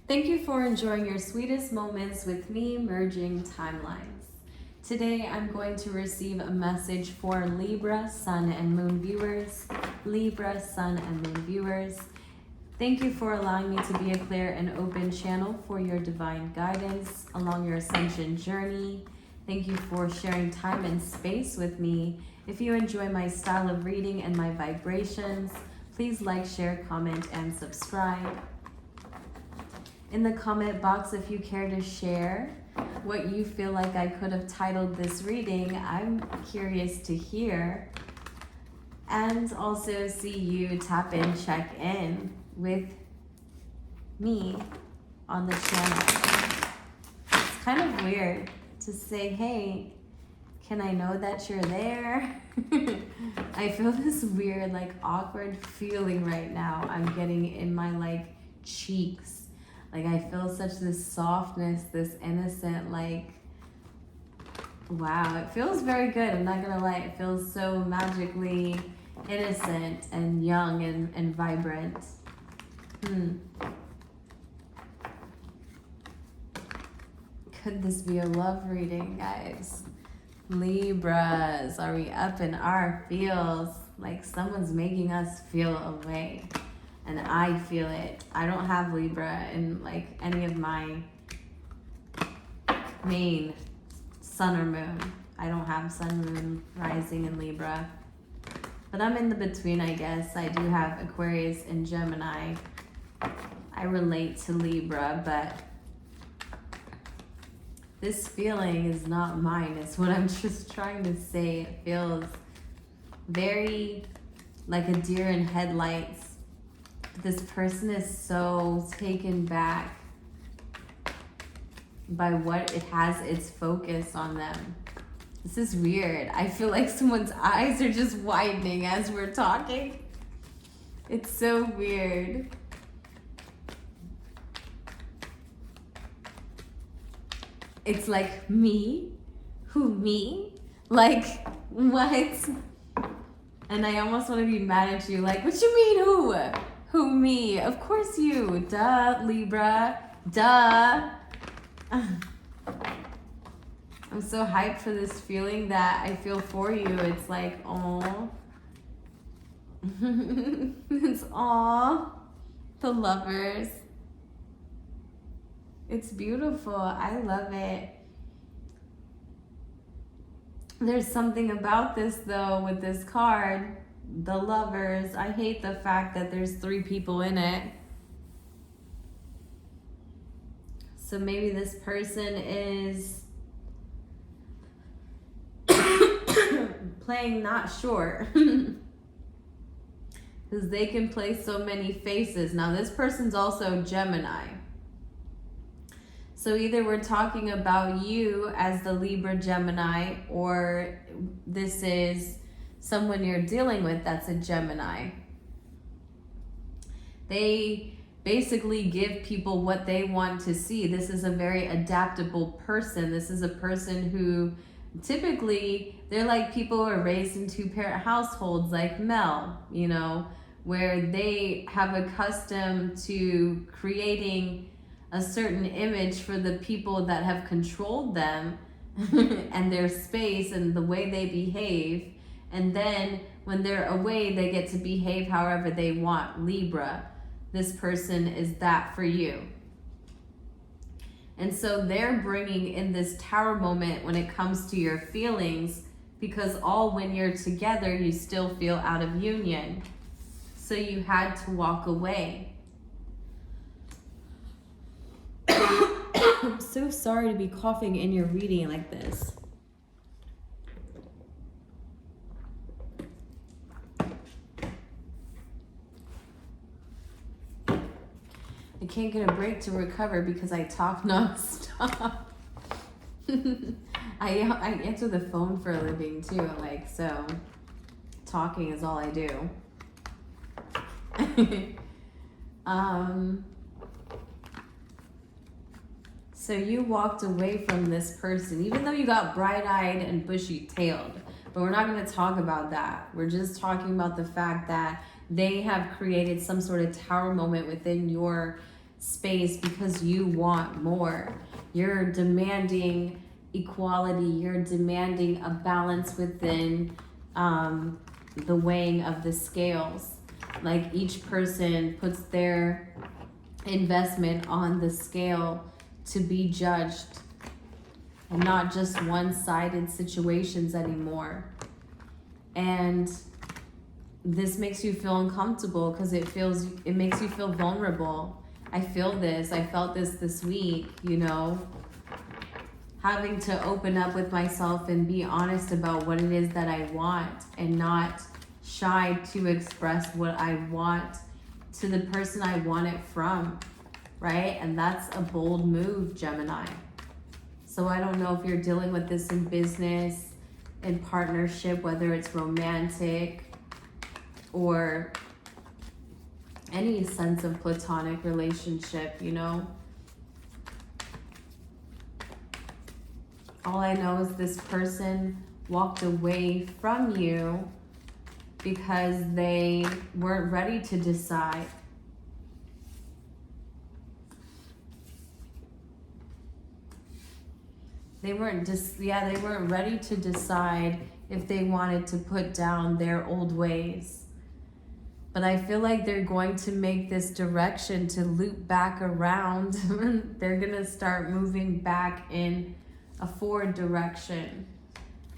Thank you for enjoying your sweetest moments with me, merging timelines. Today, I'm going to receive a message for Libra, Sun, and Moon viewers. Libra, Sun, and Moon viewers. Thank you for allowing me to be a clear and open channel for your divine guidance along your ascension journey. Thank you for sharing time and space with me. If you enjoy my style of reading and my vibrations, please like, share, comment, and subscribe. In the comment box, if you care to share what you feel like I could have titled this reading, I'm curious to hear. And also see you tap in, check in with me on the channel. It's kind of weird to say, hey, can I know that you're there? I feel this weird, awkward feeling right now I'm getting in my, cheeks. I feel such this softness, this innocent, wow, it feels very good. I'm not gonna lie, it feels so magically innocent and young and vibrant. Could this be a love reading, guys? Libras, are we up in our feels? Like someone's making us feel a way. And I feel it. I don't have Libra in any of my main sun or moon. I don't have sun, moon, rising in Libra. But I'm in the between, I guess. I do have Aquarius and Gemini. I relate to Libra, but this feeling is not mine. It's what I'm just trying to say. It feels very like a deer in headlights. This person is so taken back by what it has its focus on them. This is weird. I feel like someone's eyes are just widening as we're talking. It's so weird. It's like, me? Who, me? What? And I almost want to be mad at you. What you mean, who? Who, me? Of course you. Duh, Libra. Duh. I'm so hyped for this feeling that I feel for you. It's like, aw. It's aw. The lovers. It's beautiful. I love it. There's something about this, though, with this card. The lovers. I hate the fact that there's 3 people in it. So maybe this person is playing not short. Because they can play so many faces. Now this person's also Gemini. So either we're talking about you as the Libra Gemini, or this is someone you're dealing with that's a Gemini. They basically give people what they want to see. This is a very adaptable person. This is a person who typically, they're like people who are raised in 2-parent households like Mel, where they have accustomed to creating a certain image for the people that have controlled them and their space and the way they behave. And then when they're away, they get to behave however they want. Libra, this person is that for you. And so they're bringing in this tower moment when it comes to your feelings, because when you're together, you still feel out of union. So you had to walk away. I'm so sorry to be coughing in your reading like this. I can't get a break to recover because I talk nonstop. I answer the phone for a living too, so talking is all I do. So you walked away from this person, even though you got bright-eyed and bushy-tailed. But we're not going to talk about that. We're just talking about the fact that they have created some sort of tower moment within your space because you want more. You're demanding equality. You're demanding a balance within the weighing of the scales. Like each person puts their investment on the scale to be judged, and not just one-sided situations anymore. And this makes you feel uncomfortable because it makes you feel vulnerable. I felt this week, you know, having to open up with myself and be honest about what it is that I want, and not shy to express what I want to the person I want it from, right? And that's a bold move, Gemini. So I don't know if you're dealing with this in business, in partnership, whether it's romantic or any sense of platonic relationship, you know. All I know is this person walked away from you because they weren't ready to decide. They weren't ready to decide if they wanted to put down their old ways. But I feel like they're going to make this direction to loop back around. They're gonna start moving back in a forward direction.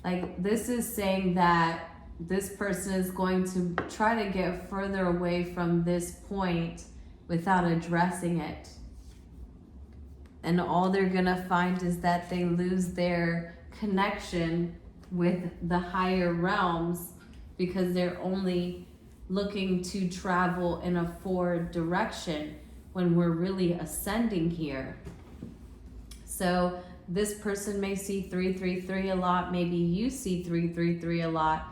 Like, this is saying that this person is going to try to get further away from this point without addressing it. And all they're gonna find is that they lose their connection with the higher realms because they're only looking to travel in a forward direction when we're really ascending here. So this person may see 333 a lot. Maybe you see 333 a lot.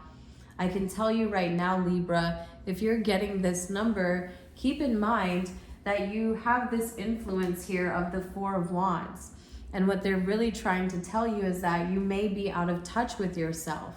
I can tell you right now, Libra, if you're getting this number, keep in mind that you have this influence here of the Four of Wands. And what they're really trying to tell you is that you may be out of touch with yourself.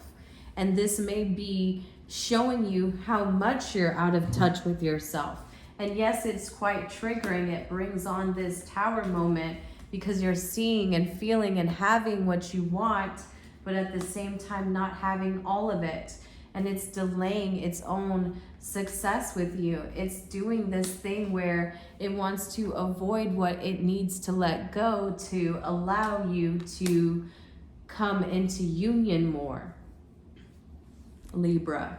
And this may be showing you how much you're out of touch with yourself. And yes, it's quite triggering. It brings on this Tower moment because you're seeing and feeling and having what you want, but at the same time not having all of it. And it's delaying its own success with you. It's doing this thing where it wants to avoid what it needs to let go to allow you to come into union more. Libra,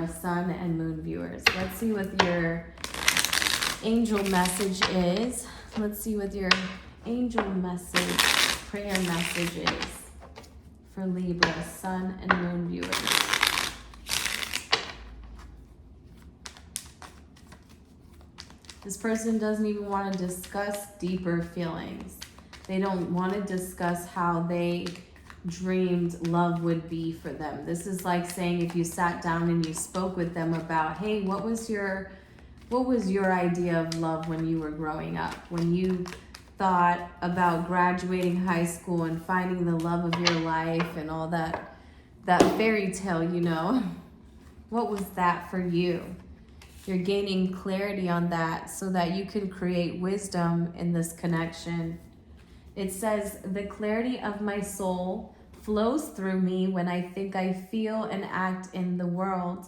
Sun and Moon viewers. Let's see what your angel message is. Let's see what your angel message, prayer message is for Libra, Sun and Moon viewers. This person doesn't even want to discuss deeper feelings. They don't want to discuss how they dreamed love would be for them. This is like saying if you sat down and you spoke with them about, hey, what was your idea of love when you were growing up? When you thought about graduating high school and finding the love of your life and all that fairy tale, you know, what was that for you? You're gaining clarity on that so that you can create wisdom in this connection. It says, the clarity of my soul flows through me when I think I feel and act in the world.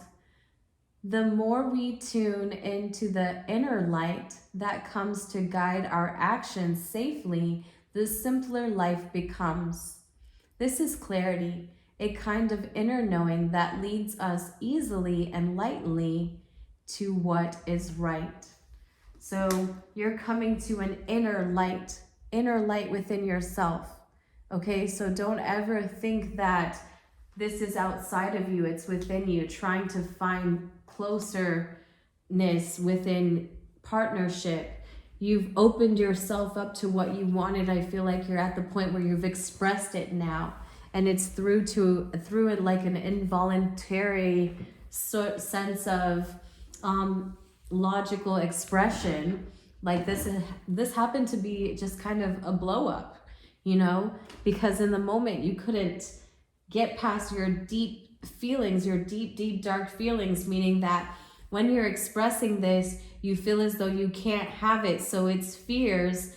The more we tune into the inner light that comes to guide our actions safely, the simpler life becomes. This is clarity, a kind of inner knowing that leads us easily and lightly to what is right. So you're coming to an inner light within yourself. Okay, so don't ever think that this is outside of you, it's within you, trying to find closeness within partnership. You've opened yourself up to what you wanted. I feel like you're at the point where you've expressed it now, and it's through it like an involuntary sense of logical expression. Like this happened to be just kind of a blow up, you know, because in the moment you couldn't get past your deep feelings, your deep dark feelings, meaning that when you're expressing this, You feel as though you can't have it, so its fears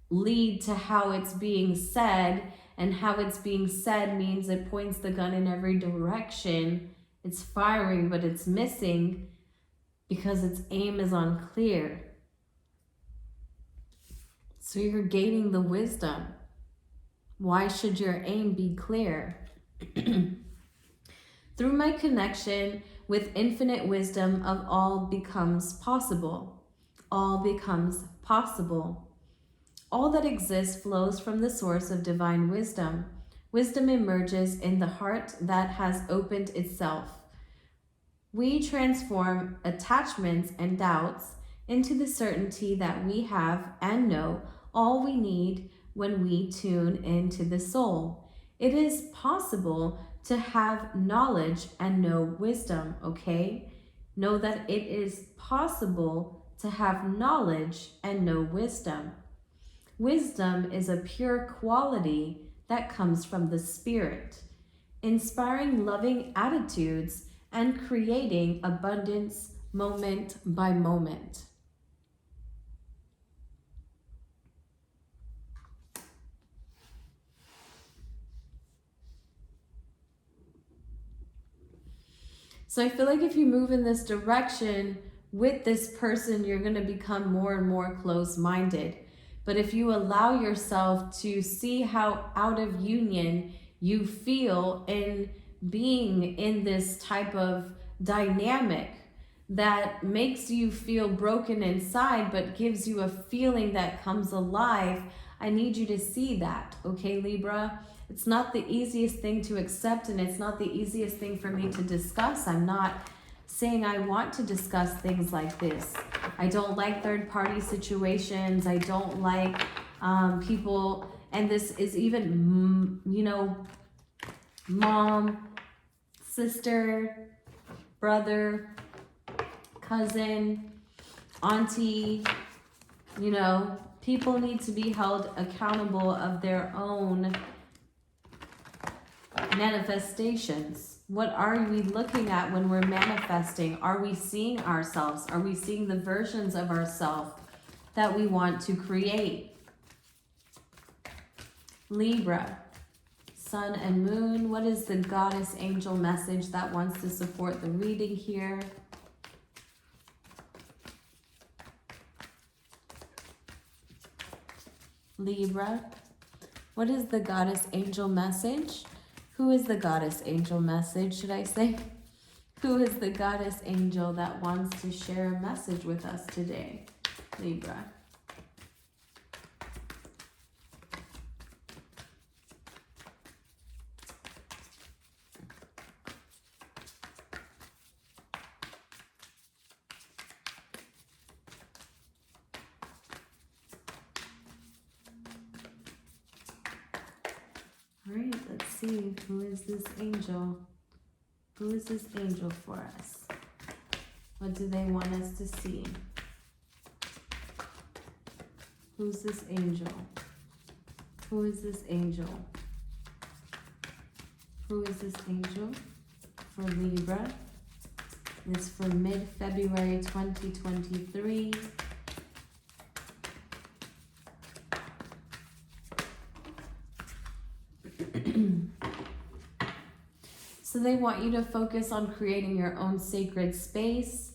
lead to how it's being said, and how it's being said means it points the gun in every direction. It's firing, but it's missing because its aim is unclear. So you're gaining the wisdom. Why should your aim be clear? Through my connection with infinite wisdom of all becomes possible. All becomes possible. All that exists flows from the source of divine wisdom. Wisdom emerges in the heart that has opened itself. We transform attachments and doubts into the certainty that we have and know all we need when we tune into the soul. It is possible to have knowledge and know wisdom, okay? Know that it is possible to have knowledge and know wisdom. Wisdom is a pure quality that comes from the Spirit, inspiring loving attitudes and creating abundance moment by moment. So I feel like if you move in this direction with this person, you're going to become more and more close-minded. But if you allow yourself to see how out of union you feel in being in this type of dynamic that makes you feel broken inside but gives you a feeling that comes alive, I need you to see that, okay, Libra? It's not the easiest thing to accept, and it's not the easiest thing for me to discuss. I'm not saying I want to discuss things like this. I don't like third-party situations. I don't like people, and this is even, you know, mom, sister, brother, cousin, auntie, you know, people need to be held accountable of their own manifestations. What are we looking at when we're manifesting? Are we seeing ourselves? Are we seeing the versions of ourselves that we want to create? Libra, Sun and Moon, what is the goddess angel message that wants to support the reading here? Libra, what is the goddess angel message? Who is the goddess angel message, should I say? Who is the goddess angel that wants to share a message with us today, Libra? All right, let's see. Who is this angel? Who is this angel for us? What do they want us to see? Who's this angel? Who is this angel? Who is this angel for Libra? It's for mid-February 2023. So they want you to focus on creating your own sacred space.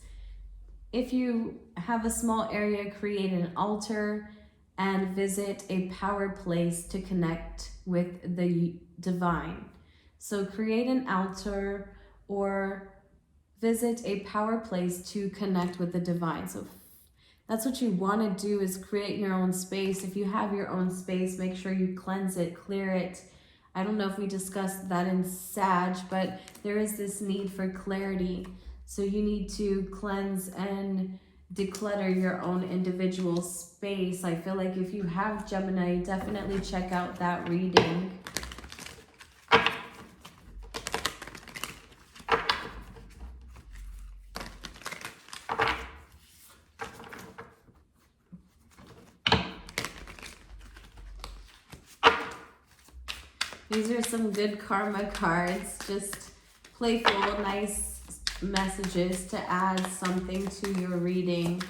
If you have a small area, create an altar and visit a power place to connect with the divine. So create an altar or visit a power place to connect with the divine. So that's what you want to do, is create your own space. If you have your own space, make sure you cleanse it, clear it. I don't know if we discussed that in Sag, but there is this need for clarity. So you need to cleanse and declutter your own individual space. I feel like if you have Gemini, definitely check out that reading. These are some good karma cards, just playful, nice messages to add something to your reading.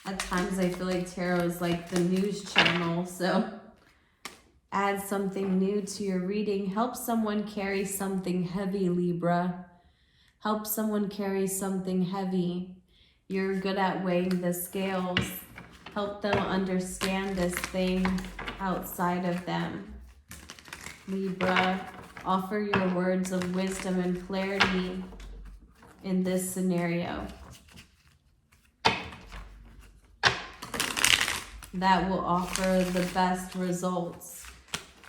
At times I feel like tarot is like the news channel, so add something new to your reading. Help someone carry something heavy, Libra. Help someone carry something heavy. You're good at weighing the scales. Help them understand this thing outside of them. Libra, offer your words of wisdom and clarity in this scenario. That will offer the best results,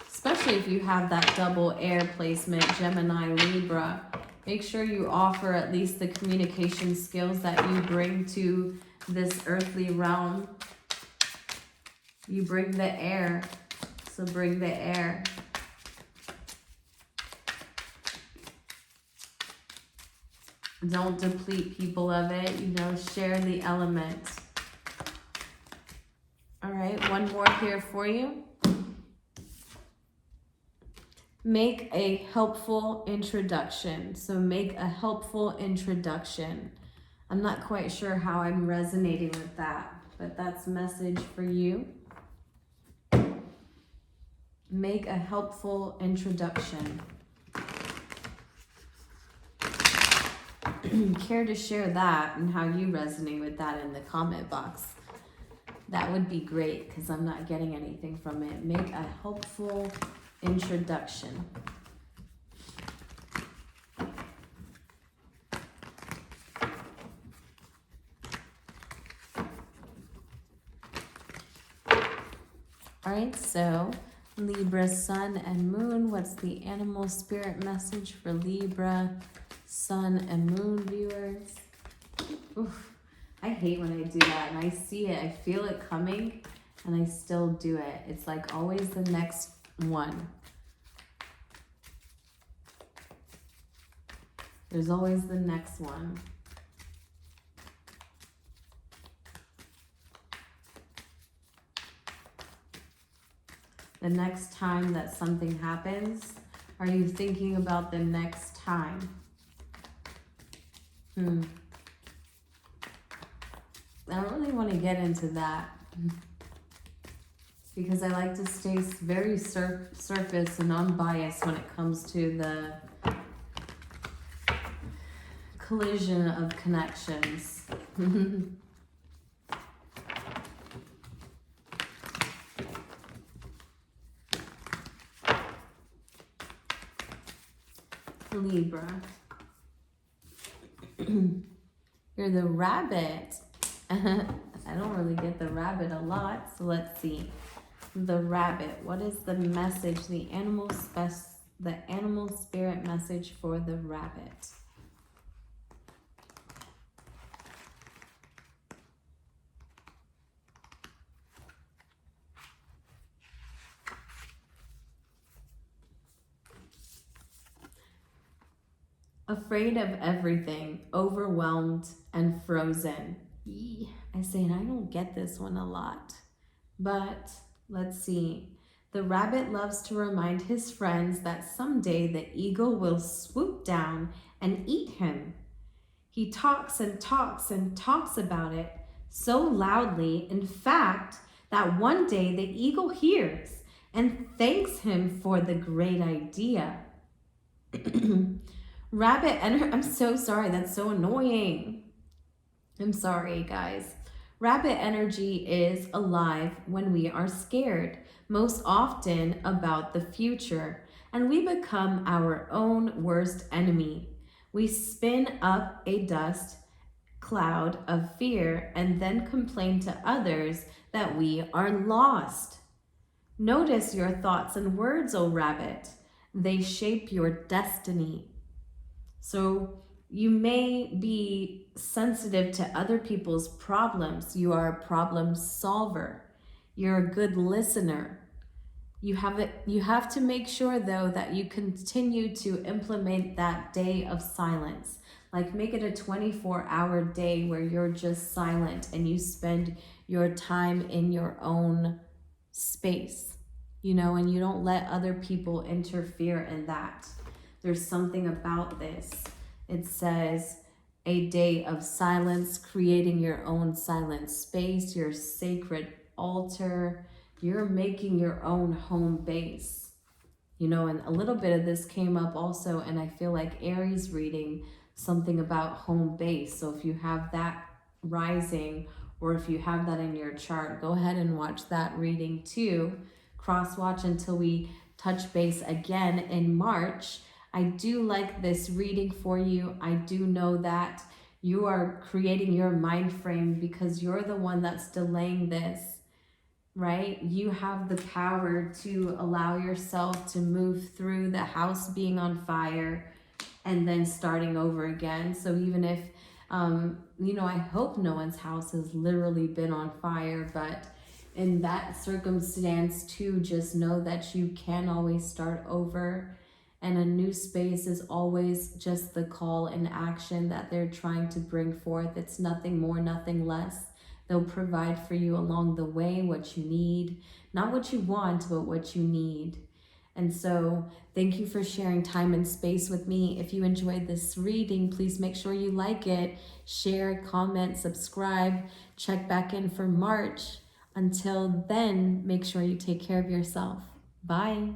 especially if you have that double air placement, Gemini, Libra. Make sure you offer at least the communication skills that you bring to this earthly realm. You bring the air, so bring the air. Don't deplete people of it, you know, share the element. All right, one more here for you. Make a helpful introduction. So make a helpful introduction. I'm not quite sure how I'm resonating with that, but that's a message for you. Make a helpful introduction. Care to share that and how you resonate with that in the comment box? That would be great because I'm not getting anything from it. Make a helpful introduction. All right, so Libra, Sun and Moon. What's the animal spirit message for Libra, Sun and Moon viewers? Oof. I hate when I do that and I see it, I feel it coming and I still do it. It's like always the next one. There's always the next one. The next time that something happens, are you thinking about the next time? I don't really want to get into that because I like to stay very surface and unbiased when it comes to the collision of connections. Libra. You're the rabbit. I don't really get the rabbit a lot, so let's see. The rabbit. What is the message? The animal spirit message for the rabbit. Afraid of everything, overwhelmed and frozen. I say, and I don't get this one a lot, but let's see. The rabbit loves to remind his friends that someday the eagle will swoop down and eat him. He talks and talks and talks about it so loudly, in fact, that one day the eagle hears and thanks him for the great idea. Rabbit energy, I'm so sorry, that's so annoying. I'm sorry, guys. Rabbit energy is alive when we are scared, most often about the future, and we become our own worst enemy. We spin up a dust cloud of fear and then complain to others that we are lost. Notice your thoughts and words, O rabbit. They shape your destiny. So you may be sensitive to other people's problems. You are a problem solver. You're a good listener. You have to make sure, though, that you continue to implement that day of silence. Like, make it a 24-hour day where you're just silent and you spend your time in your own space, you know, and you don't let other people interfere in that. There's something about this. It says, a day of silence, creating your own silent space, your sacred altar. You're making your own home base. You know, and a little bit of this came up also, and I feel like Aries reading something about home base. So if you have that rising, or if you have that in your chart, go ahead and watch that reading too. Cross watch until we touch base again in March. I do like this reading for you. I do know that you are creating your mind frame because you're the one that's delaying this, right? You have the power to allow yourself to move through the house being on fire and then starting over again. So even if, you know, I hope no one's house has literally been on fire, but in that circumstance too, just know that you can always start over. And a new space is always just the call and action that they're trying to bring forth. It's nothing more, nothing less. They'll provide for you along the way what you need, not what you want, but what you need. And so thank you for sharing time and space with me. If you enjoyed this reading, please make sure you like it, share, comment, subscribe, check back in for March. Until then, make sure you take care of yourself. Bye.